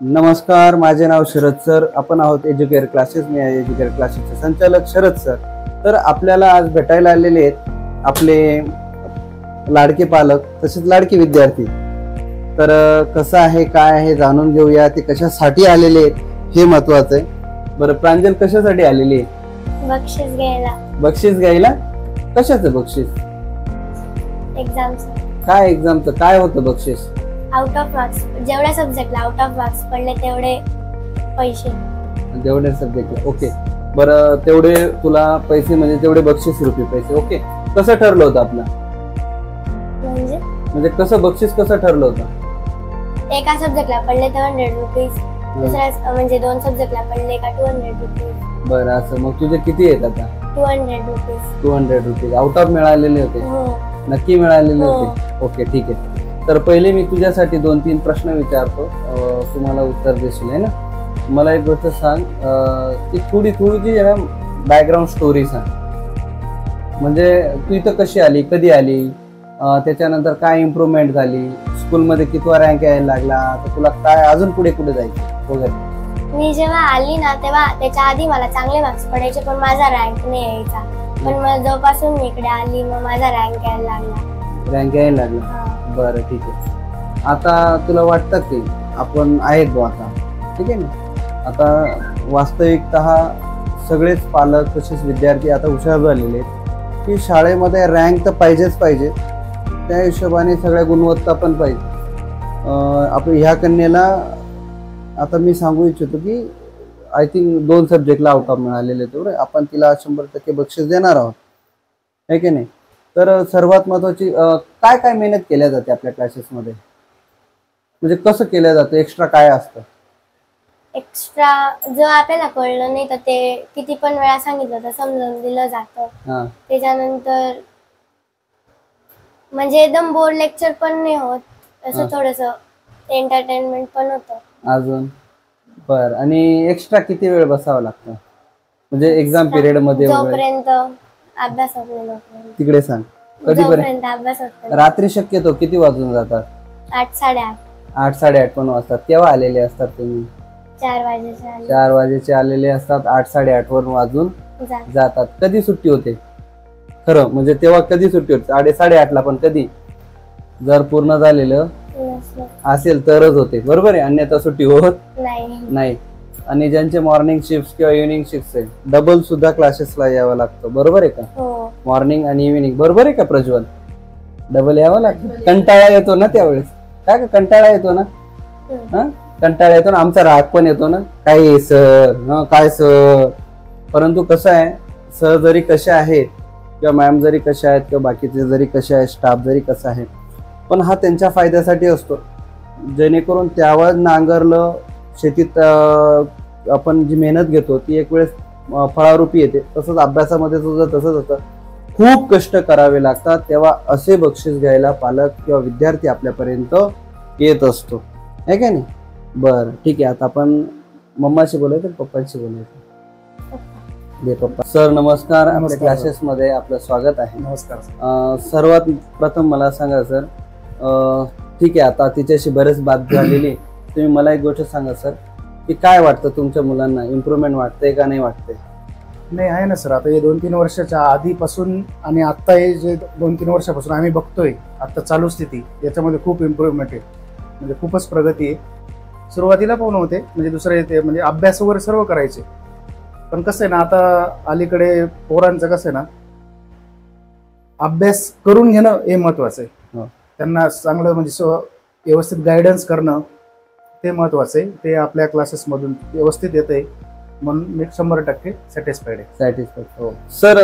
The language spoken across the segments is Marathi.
नमस्कार, माझे नाव शरद सर. आपण आहोत एज्युकेअर क्लासेस. मी आहे एज्युकेअर क्लासेसचे संचालक शरद सर. तर आपल्याला आज भेटायला आलेले आहेत आपले लाडके पालक तसेच लाडके विद्यार्थी. तर कसं आहे काय आहे जाणून घेऊया. ते कशासाठी आलेले आहेत हे महत्वाचं आहे. बरं प्रांजल, कशासाठी आलेली आहे? बक्षीस घ्यायला. बक्षीस घ्यायला? कशाचं बक्षीस? एक्झामचं. काय एक्झामचं? काय होतं बक्षीस? Out of marks. जेवढ्या सब्जेक्टला आउट ऑफ मार्क्स पडले तेवढे पैसे. जेवढे सब्जेक्टला. ओके. बरं, तेवढे तुला पैसे म्हणजे तेवढे बक्षीस रूपी पैसे. ओके. कसं ठरलं होतं आपलं? म्हणजे कसं बक्षीस कसं ठरलं होतं? एका सब्जेक्टला पडले तर 100 रुपीज, दुसऱ्या म्हणजे 2 सब्जेक्टला पडले का 200 रुपीज. बरं, असं. मग तुझे किती आहेत आता? 200 रुपीज. 200 रुपीज आउट ऑफ मिळालेले होते? हो. नक्की मिळालेले होते? ओके, ठीक आहे. तर पहिले मी तुझ्यासाठी 2-3 प्रश्न विचारतो, तुम्हाला उत्तर देशील, आहे ना? मला एक गोष्ट सांग, की थोडी जी आहे ना बॅकग्राऊंड स्टोरी सांग. म्हणजे तू इथं कशी आली, कधी आली, त्याच्यानंतर काय इम्प्रूव्हमेंट झाली, स्कूलमध्ये कितवा रँक यायला लागला, तर तुला काय अजून पुढे जायचं वगैरे. मी जेव्हा आली ना तेव्हा त्याच्या आधी मला चांगले मार्क्स पडायचे पण माझा रँक नाही यायचा. पण मग जेव्हापासून मी इकडे आली मग माझा रँक यायला लागला. रँक यायला लागला. बरं, ठीक आहे. आता तुला वाटतं की आपण आहेत बघ आता, ठीक आहे ना? आता वास्तविकतः सगळेच पालक तसेच विद्यार्थी आता हुशार झालेले आहेत की शाळेमध्ये रँक तर पाहिजे, त्या हिशोबाने सगळ्या गुणवत्ता पण पाहिजे. आपण ह्या कन्येला आता मी सांगू इच्छितो की आय थिंक 2 सब्जेक्टला आउट ऑफ मिळालेले, तेवढे आपण तिला 100% बक्षीस देणार आहोत, आहे की नाही? तर सर्वात महत्वाची काय काय मेहनत केल्या जाते आपल्या क्लासेसमध्ये, म्हणजे कसं केलं जातं, एक्स्ट्रा काय असतं? एक्स्ट्रा जर आपल्याला कळलं नाही तर ते किती पण वेळा सांगितलं तर समजावून दिलं जातं. त्याच्यानंतर म्हणजे एकदम बोर्ड लेक्चर पण नाही होत, असं थोडस एंटरटेनमेंट पण होतं अजून. बर, आणि एक्स्ट्रा किती वेळ बसावं लागतं म्हणजे एक्झाम पिरियड मध्ये? जोपर्यंत अभ्यास होत नाही तिकडे सांग. कधीपर्यंत अभ्यास होत? रात्री शक्यतो किती वाजून जातात? 8-8:30. 8-8:30 पण वाजतात. केव्हा आलेले असतात तुम्ही? 4 वाजेचे आलेले असतात. 8-8:30 वर वाजून जातात. कधी सुट्टी होते खरं म्हणजे? तेव्हा कधी सुट्टी होते? 8:30ला. पण कधी जर पूर्ण झालेलं असेल तरच होते, बरोबर आहे? अन्यथा सुट्टी होत नाही. आणि ज्यांचे मॉर्निंग शिफ्ट किंवा इव्हिनिंग शिफ्ट आहे डबल सुद्धा क्लासेसला यावं लागतं, बरोबर आहे का? मॉर्निंग आणि इव्हिनिंग, बरोबर आहे का प्रज्वल? डबल यावं लागतं. कंटाळा येतो ना त्यावेळेस? काय कंटाळा येतो ना? कंटाळा येतो ना, आमचा राग पण येतो ना, काय सर, काय सर. परंतु कसं आहे, सर जरी कसे आहेत किंवा मॅम जरी कशा आहेत किंवा बाकीचे जरी कसे आहेत, स्टाफ जरी कसा आहे, पण हा त्यांच्या फायद्यासाठी असतो. जेणेकरून त्यावर नांगरलं शेतीत आपण जी मेहनत घेतो ती एक वेळेस फळारूपी येते. तसंच अभ्यासामध्ये सुद्धा तसंच होतं, खूप कष्ट करावे लागतात. तेव्हा असे बक्षीस घ्यायला पालक किंवा विद्यार्थी आपल्यापर्यंत येत असतो, आहे का नाही? बरं, ठीक आहे. आता आपण मम्माशी बोलायचं पप्पांशी बोलायचं? दे पप्पा. सर नमस्कार, आपल्या क्लासेस मध्ये आपलं स्वागत आहे. नमस्कार. सर्वात प्रथम मला सांगा सर, ठीक आहे आता तिच्याशी बरेच बात झालेली, तुम्ही मला एक गोष्ट सांगा सर, की काय वाटतं तुमच्या मुलांना इम्प्रूव्हमेंट वाटतंय का नाही वाटतंय? नाही, आहे ना सर. आता हे 2-3 वर्षाच्या आधीपासून आणि आता हे जे 2-3 वर्षापासून आम्ही बघतोय आता चालू स्थिती, याच्यामध्ये खूप इम्प्रूव्हमेंट आहे, म्हणजे खूपच प्रगती आहे. सुरुवातीला पाहून होते म्हणजे दुसरे येते म्हणजे अभ्यास वगैरे सर्व करायचे, पण कसं आहे ना आता अलीकडे पोरांचं कसं आहे ना, अभ्यास करून घेणं हे महत्वाचं आहे. त्यांना चांगलं म्हणजे व्यवस्थित गायडन्स करणं ते महत्वाचं आहे. ते आपल्या क्लासेसमधून व्यवस्थित येतंय म्हणून मी 100% सॅटिस्फाईड आहे. हो सर.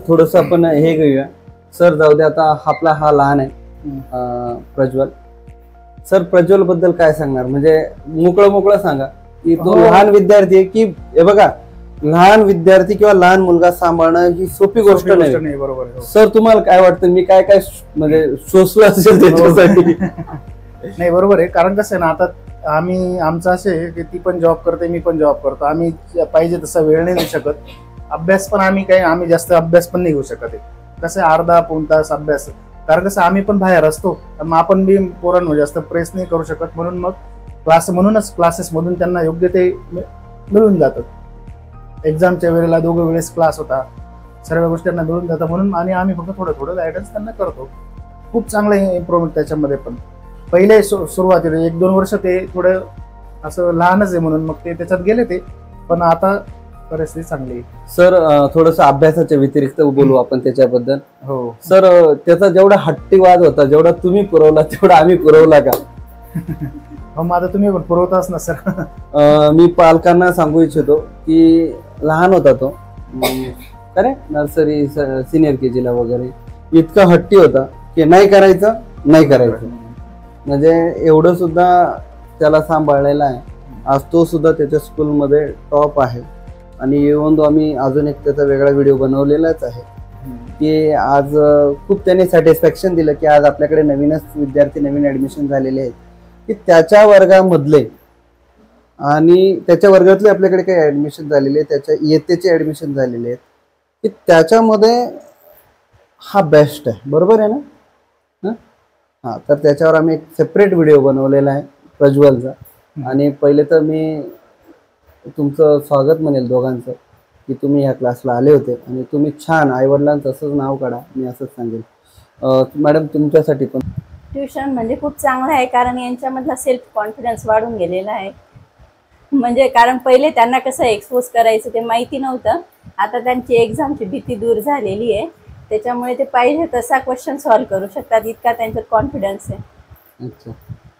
थोडंसं आपण हे घेऊया सर, जाऊ दे आता. आपला हा लहान आहे प्रज्वल. सर प्रज्वल बद्दल काय सांगणार, म्हणजे मोकळं सांगा की तो लहान विद्यार्थी आहे की, हे बघा, लहान विद्यार्थी किंवा लहान मुलगा सांभाळणं ही सोपी गोष्ट नाही. बरोबर. सर तुम्हाला काय वाटतं, मी काय म्हणजे सोसलं असेल त्याच्यासाठी? नाही, बरोबर आहे. कारण कसं आहे ना आता आमचं असं आहे की ती पण जॉब करते, मी पण जॉब करतो. आम्ही पाहिजे तसा वेळ नाही देऊ शकत. अभ्यास पण आम्ही जास्त अभ्यास पण नाही घेऊ शकत आहे. कसं आहे, अर्धा-पाऊण तास अभ्यास, कारण कसं आम्ही पण बाहेर असतो, मग आपण बी पोरांवर जास्त प्रेस नाही करू शकत, म्हणून मग म्हणूनच क्लासेस मधून त्यांना योग्य ते मिळून जातात. एक्झामच्या वेळेला दोघं वेळेस क्लास होता, सर्व गोष्टी त्यांना मिळून जातात म्हणून. आणि आम्ही फक्त थोडं थोडं गायडन्स त्यांना करतो. खूप चांगलं इम्प्रुव्हमेंट त्याच्यामध्ये. पण पहिले सुरुवातीला 1-2 वर्ष ते थोडं असं लहानच आहे म्हणून मग ते त्याच्यात गेले ते, पण आता परिस्थिती चांगली आहे. सर थोडंसं अभ्यासाच्या व्यतिरिक्त बोलू आपण त्याच्याबद्दल. हो सर त्याचा जेवढा हट्टीवाद होता, जेवढा तुम्ही पुरवला तेवढा आम्ही पुरवला का? हो, मग आता तुम्ही पुरवताच ना सर. मी पालकांना सांगू इच्छितो की लहान होता तो, अरे नर्सरी सिनियर KG ला वगैरे, इतका हट्टी होता की नाही करायचं नाही करायचं. म्हणजे एवढं सुद्धा त्याला सांभाळलेलं आहे. आज तो सुद्धा त्याच्या स्कूलमध्ये टॉप आहे. आणि इव्हन तो आम्ही अजून एक त्याचा वेगळा व्हिडिओ बनवलेलाच आहे की आज खूप त्याने सॅटिस्फॅक्शन दिलं की आज आपल्याकडे नवीनच विद्यार्थी नवीन ऍडमिशन झालेले आहेत की त्याच्या वर्गामधले आणि त्याच्या वर्गातले आपल्याकडे काही ऍडमिशन झालेले, त्याच्या इयत्तेचे ऍडमिशन झालेले आहेत की त्याच्यामध्ये हा बेस्ट आहे. बरोबर आहे ना? हा, तर त्याच्यावर आम्ही एक सेपरेट व्हिडिओ बनवलेला आहे प्रज्वलचा. आणि पहिले तर मी तुमचं स्वागत म्हणेल दोघांचं की तुम्ही ह्या क्लासला आले होते आणि तुम्ही छान आईवडिलांचं असंच नाव काढा, मी असंच सांगेल. मॅडम तुमच्यासाठी पण ट्युशन म्हणजे खूप चांगलं आहे, कारण यांच्यामधला सेल्फ कॉन्फिडन्स वाढून गेलेला आहे. म्हणजे कारण पहिले त्यांना कसं एक्सपोज करायचं ते माहिती नव्हतं, आता त्यांची एक्झामची भीती दूर झालेली आहे, त्याच्यामुळे ते पाहिजे तसा क्वेश्चन सॉल्व्ह करू शकतात, इतका त्यांच्यात कॉन्फिडन्स आहे. अच्छा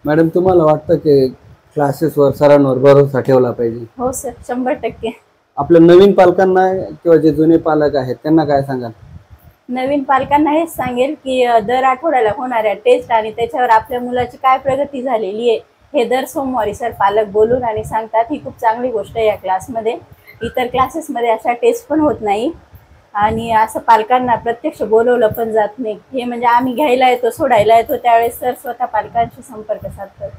मॅडम, तुम्हाला वाटतं की क्लासेसवर सरांवर भरोसा ठेवला पाहिजे? हो सर, 100%. आपल्या नवीन पालकांना किंवा जे जुने पालक आहेत त्यांना काय सांगाल? नवीन पालकांना हेच सांगेल की दर आठवड्याला होणाऱ्या टेस्ट आणि त्याच्यावर आपल्या मुलाची काय प्रगती झालेली आहे हे दर सोमवारी सर पालक बोलून आणि सांगतात. ही खूप चांगली गोष्ट आहे या क्लासमध्ये. इतर क्लासेसमध्ये अशा टेस्ट पण होत नाही आणि असं पालकांना प्रत्यक्ष बोलवलं पण जात नाही. हे म्हणजे आम्ही घ्यायला येतो, सोडायला येतो, त्यावेळेस सर स्वतः पालकांशी संपर्क साधतात.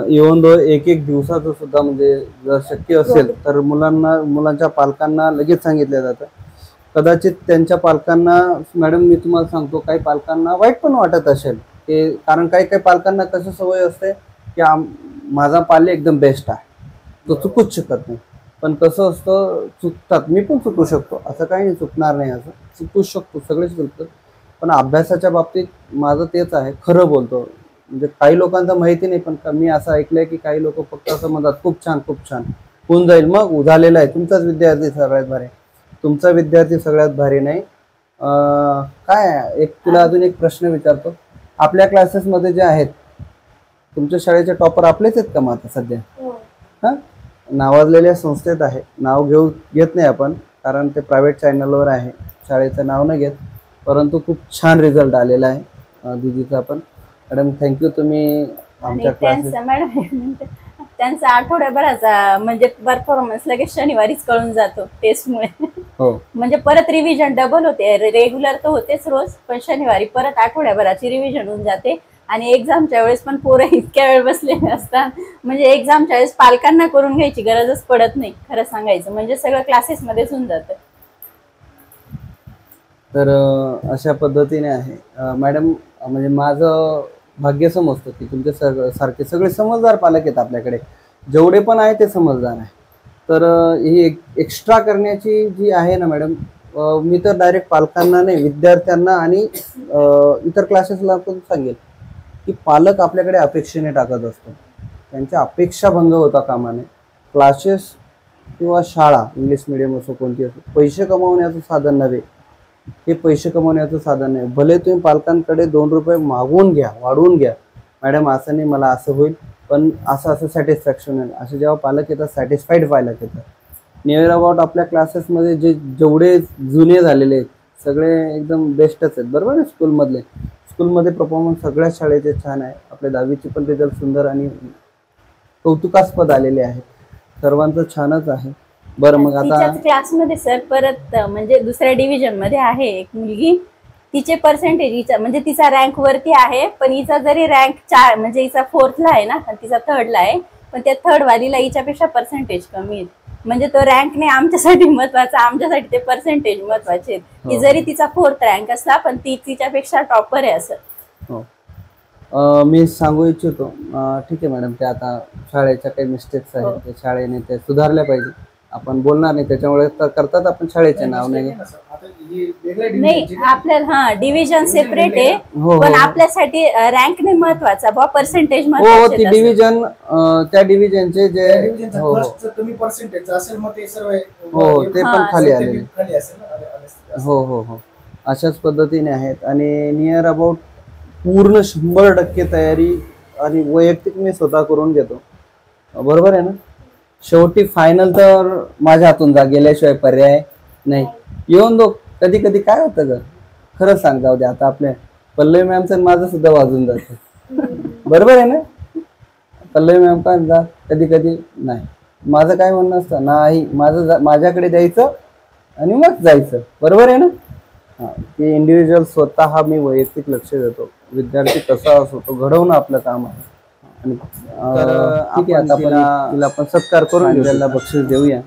इव्हन दो एक दिवसाचं सुद्धा म्हणजे जर शक्य असेल तर मुलांच्या पालकांना लगेच सांगितलं जातं. कदाचित त्यांच्या पालकांना, मॅडम मी तुम्हाला सांगतो, काही पालकांना वाईट पण वाटत असेल की, कारण काही पालकांना कसं सवय असते की माझा पाल्य एकदम बेस्ट आहे, तो चुकूच शकत नाही. पण कसं असतं, चुकतात, मी पण चुकू शकतो, असं काही नाही, चुकणार नाही, असं चुकूच शकतो, सगळेच चुकतात. पण अभ्यासाच्या बाबतीत माझं तेच आहे, खरं बोलतो. म्हणजे काही लोकांचं माहिती नाही, पण मी असं ऐकलंय की काही लोक फक्त असं म्हणतात खूप छान होऊन जाईल, मग झालेलं आहे, तुमचाच विद्यार्थी सगळ्यात भारी. तुमचा विद्यार्थी सगळ्यात भारी नाही. काय एक तुला अजून एक प्रश्न विचारतो, आपल्या क्लासेसमध्ये जे आहेत तुमच्या शाळेचे टॉपर आपलेच आहेत का मग आता सध्या? हा, नावाजलेल्या संस्थेत आहे, नाव घेत नाही आपण कारण ते प्रायव्हेट चॅनलवर आहे, शाळेचं नाव न घेत, परंतु खूप छान रिझल्ट आलेला आहे दीदीचा पण. मॅडम थँक्यू, तुम्ही आमच्या क्लासेस. मॅडम त्यांचा आठवड्याभराचा म्हणजे परफॉर्मन्स लगेच शनिवारीच कळून जातो टेस्टमुळे. हो, म्हणजे परत रिव्हिजन डबल होते, रेग्युलर तर होतेच रोज, पण शनिवारी परत आठवड्याभराची रिव्हिजन होऊन जाते. आणि एक्झामच्या वेळेस पण पोरं इतक्या वेळ बसलेले असतात, म्हणजे एक्झामच्या वेळेस पालकांना करून घ्यायची गरजच पडत नाही, खरं सांगायचं म्हणजे सगळं क्लासेसमध्येच होऊन जातं. तर अशा पद्धतीने आहे मॅडम. म्हणजे माझं भाग्य समजतं की तुमच्या सारखे सगळे समजदार पालक आहेत आपल्याकडे, जेवढे पण आहे ते समजदार आहे. तर ही एक्स्ट्रा करण्याची जी आहे ना मॅडम, मी तर डायरेक्ट पालकांना नाही, विद्यार्थ्यांना आणि इतर क्लासेसला पण सांगेल की पालक आपल्याकडे अपेक्षेने टाकत असतो, त्यांच्या अपेक्षा भंग होता कामा नये. क्लासेस किंवा शाळा, इंग्लिश मिडियम असो कोणती असो, पैसे कमवण्याचं साधन नव्हे, हे पैसे कमवण्याचं साधन नाही. भले तुम्ही पालकांकडे 2 रुपये मागवून घ्या, वाढवून घ्या, मॅडम असं नाही, मला असं होईल, पण असं सॅटिस्फॅक्शन होईल, असे जेव्हा पालक येतात सॅटिस्फाईड पालक येतात. नियर अबाउट आपल्या क्लासेसमध्ये जेवढे जुने झालेले आहेत सगळे एकदम बेस्टच आहेत, बरोबर आहे. स्कूलमध्ये परफॉर्मन्स सगळ्या शाळेचे छान आहे. आपल्या 10वीचे पण रिझल्ट सुंदर आणि कौतुकास्पद आलेले आहेत, सर्वांचं छानच आहे. बरं, मग आता क्लासमध्ये सर परत म्हणजे दुसऱ्या डिव्हिजन मध्ये आहे एक मुलगी, तिचे पर्सेंटेज म्हणजे तिचा रँक वरती आहे, पण हिचा जरी रँक 4 म्हणजे हिचा 4थला आहे ना, तिचा 3rdला आहे, पण त्या 3rd वालीला हिच्यापेक्षा पर्सेंटेज कमी आहेत. म्हणजे तो रँक नाही आमच्यासाठी महत्वाचा, आमच्यासाठी ते पर्सेंटेज महत्वाचे आहेत. की जरी तिचा 4th रँक असला पण ती तिच्यापेक्षा टॉपर आहे असं. मी सांगू इच्छितो ठीक आहे मॅडम, ते आता शाळेच्या काही मिस्टेक्स हो. आहेत, ते शाळेने ते सुधारल्या पाहिजे. आपण बोलणार नाही त्याच्यामुळे, तर करतात आपण शाळेचे नाव नाही. आता हे वेगळ्या नाही division चे- आपल्याला हा डिव्हिजन सेपरेट आहे, हो पण हो आपल्यासाठी रँक नाही महत्वाचा बा, पर्सेंटेज हो, ती महत्वाचे असतं. डिव्हिजन त्या डिव्हिजनचे जे त्या division हो हो first चं कमी पर्सेंटेज असेल मग ते सर्व हो, ते पण खाली आलेले. खाली असेल ना, आले. हो हो हो, अशाच पद्धतीने आहेत. आणि नियर अबाउट पूर्ण 100% तयारी आणि वैयक्तिक मी स्वतः करून घेतो, बरोबर आहे ना. शेवटी फायनल तर माझ्या हातून गेल्याशिवाय पर्याय नाही. येऊन दो, कधी कधी काय होतं ग, खरंच सांग, जाऊ दे आता, आपल्या पल्लवी मॅमचं आणि माझं सुद्धा वाजून जातं, बरोबर आहे ना. पल्लवी मॅम काय म्हणतात, कधी कधी नाही, माझं काय म्हणणं असतं, नाही माझं माझ्याकडे द्यायचं आणि मग जायचं, बरोबर आहे ना. हां, ते इंडिव्हिज्युअल स्वतः मी वैयक्तिक लक्ष देतो. विद्यार्थी कसा असो तो घडवणं आपलं काम आहे. आणि ठीक आहे, आता तिला आपण सत्कार करून घेऊ, त्याला बक्षीस देऊया.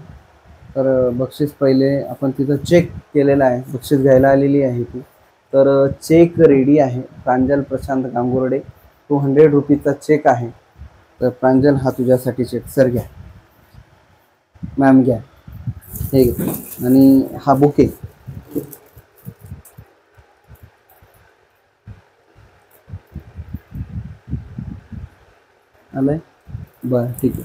तर बक्षीस पहिले आपण तिथं चेक केलेला आहे, बक्षीस घ्यायला आलेली आहे ती. तर चेक रेडी आहे. प्रांजल प्रशांत गांगुर्डे, 200 रुपीजचा चेक आहे. तर प्रांजल, हा तुझ्यासाठी चेक. सर घ्या, मॅम घ्या, हे घे. आणि हा बुके. आलंय, बरं ठीक आहे,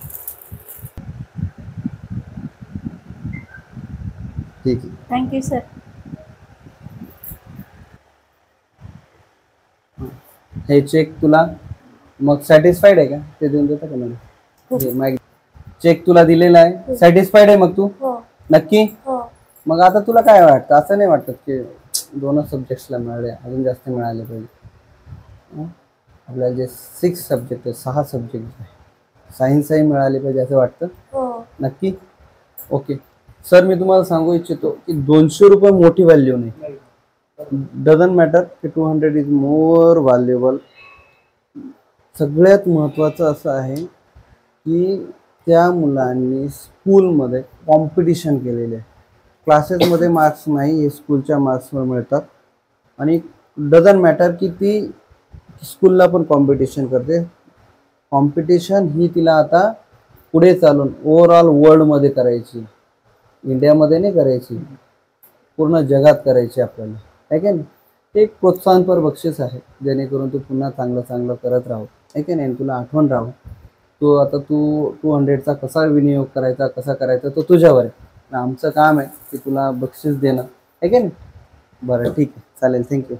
ठीक आहे. Thank you sir. हे चेक तुला मग सॅटिस्फाईड आहे का, ते देऊन देता का मला. चेक तुला दिलेला आहे, सॅटिस्फाईड आहे मग तू हो नक्की. हो मग आता तुला काय वाटतं, असं नाही वाटत की 2 सब्जेक्ट्सला मिळाले, अजून जास्त मिळाले पाहिजे. आपल्याला जे 6 सब्जेक्ट आहे, 6 सब्जेक्ट आहे, सायन्सही मिळाले पाहिजे असं वाटतं हो नक्की. ओके सर, मी तुम्हाला सांगू इच्छितो की 200 रुपये मोठी व्हॅल्यू नाही. डझंट मॅटर की 200 इज मोर व्हॅल्युएबल. सगळ्यात महत्त्वाचं असं आहे की त्या मुलांनी स्कूलमध्ये कॉम्पिटिशन केलेले आहे. क्लासेसमध्ये मार्क्स नाही, हे स्कूलच्या मार्क्सवर मिळतात. आणि डझंट मॅटर की ती स्कूलला पण कॉम्पिटिशन करते. कॉम्पिटिशन ही तिला आता पुढे चालून ओव्हरऑल वर्ल्डमध्ये करायची, इंडियामध्ये नाही करायची, पूर्ण जगात करायची आपल्याला, आहे की नाही. ते एक प्रोत्साहनपर बक्षीस आहे, जेणेकरून तू पुन्हा चांगलं चांगलं करत राहू, आहे की नाही. तुला आठवण राहू. तू 200चा कसा विनियोग करायचा, कसा करायचा, तो तुझ्यावर आहे. आमचं काम आहे की तुला बक्षीस देणं, आहे की नाही. बरं ठीक आहे, चालेल, थँक्यू.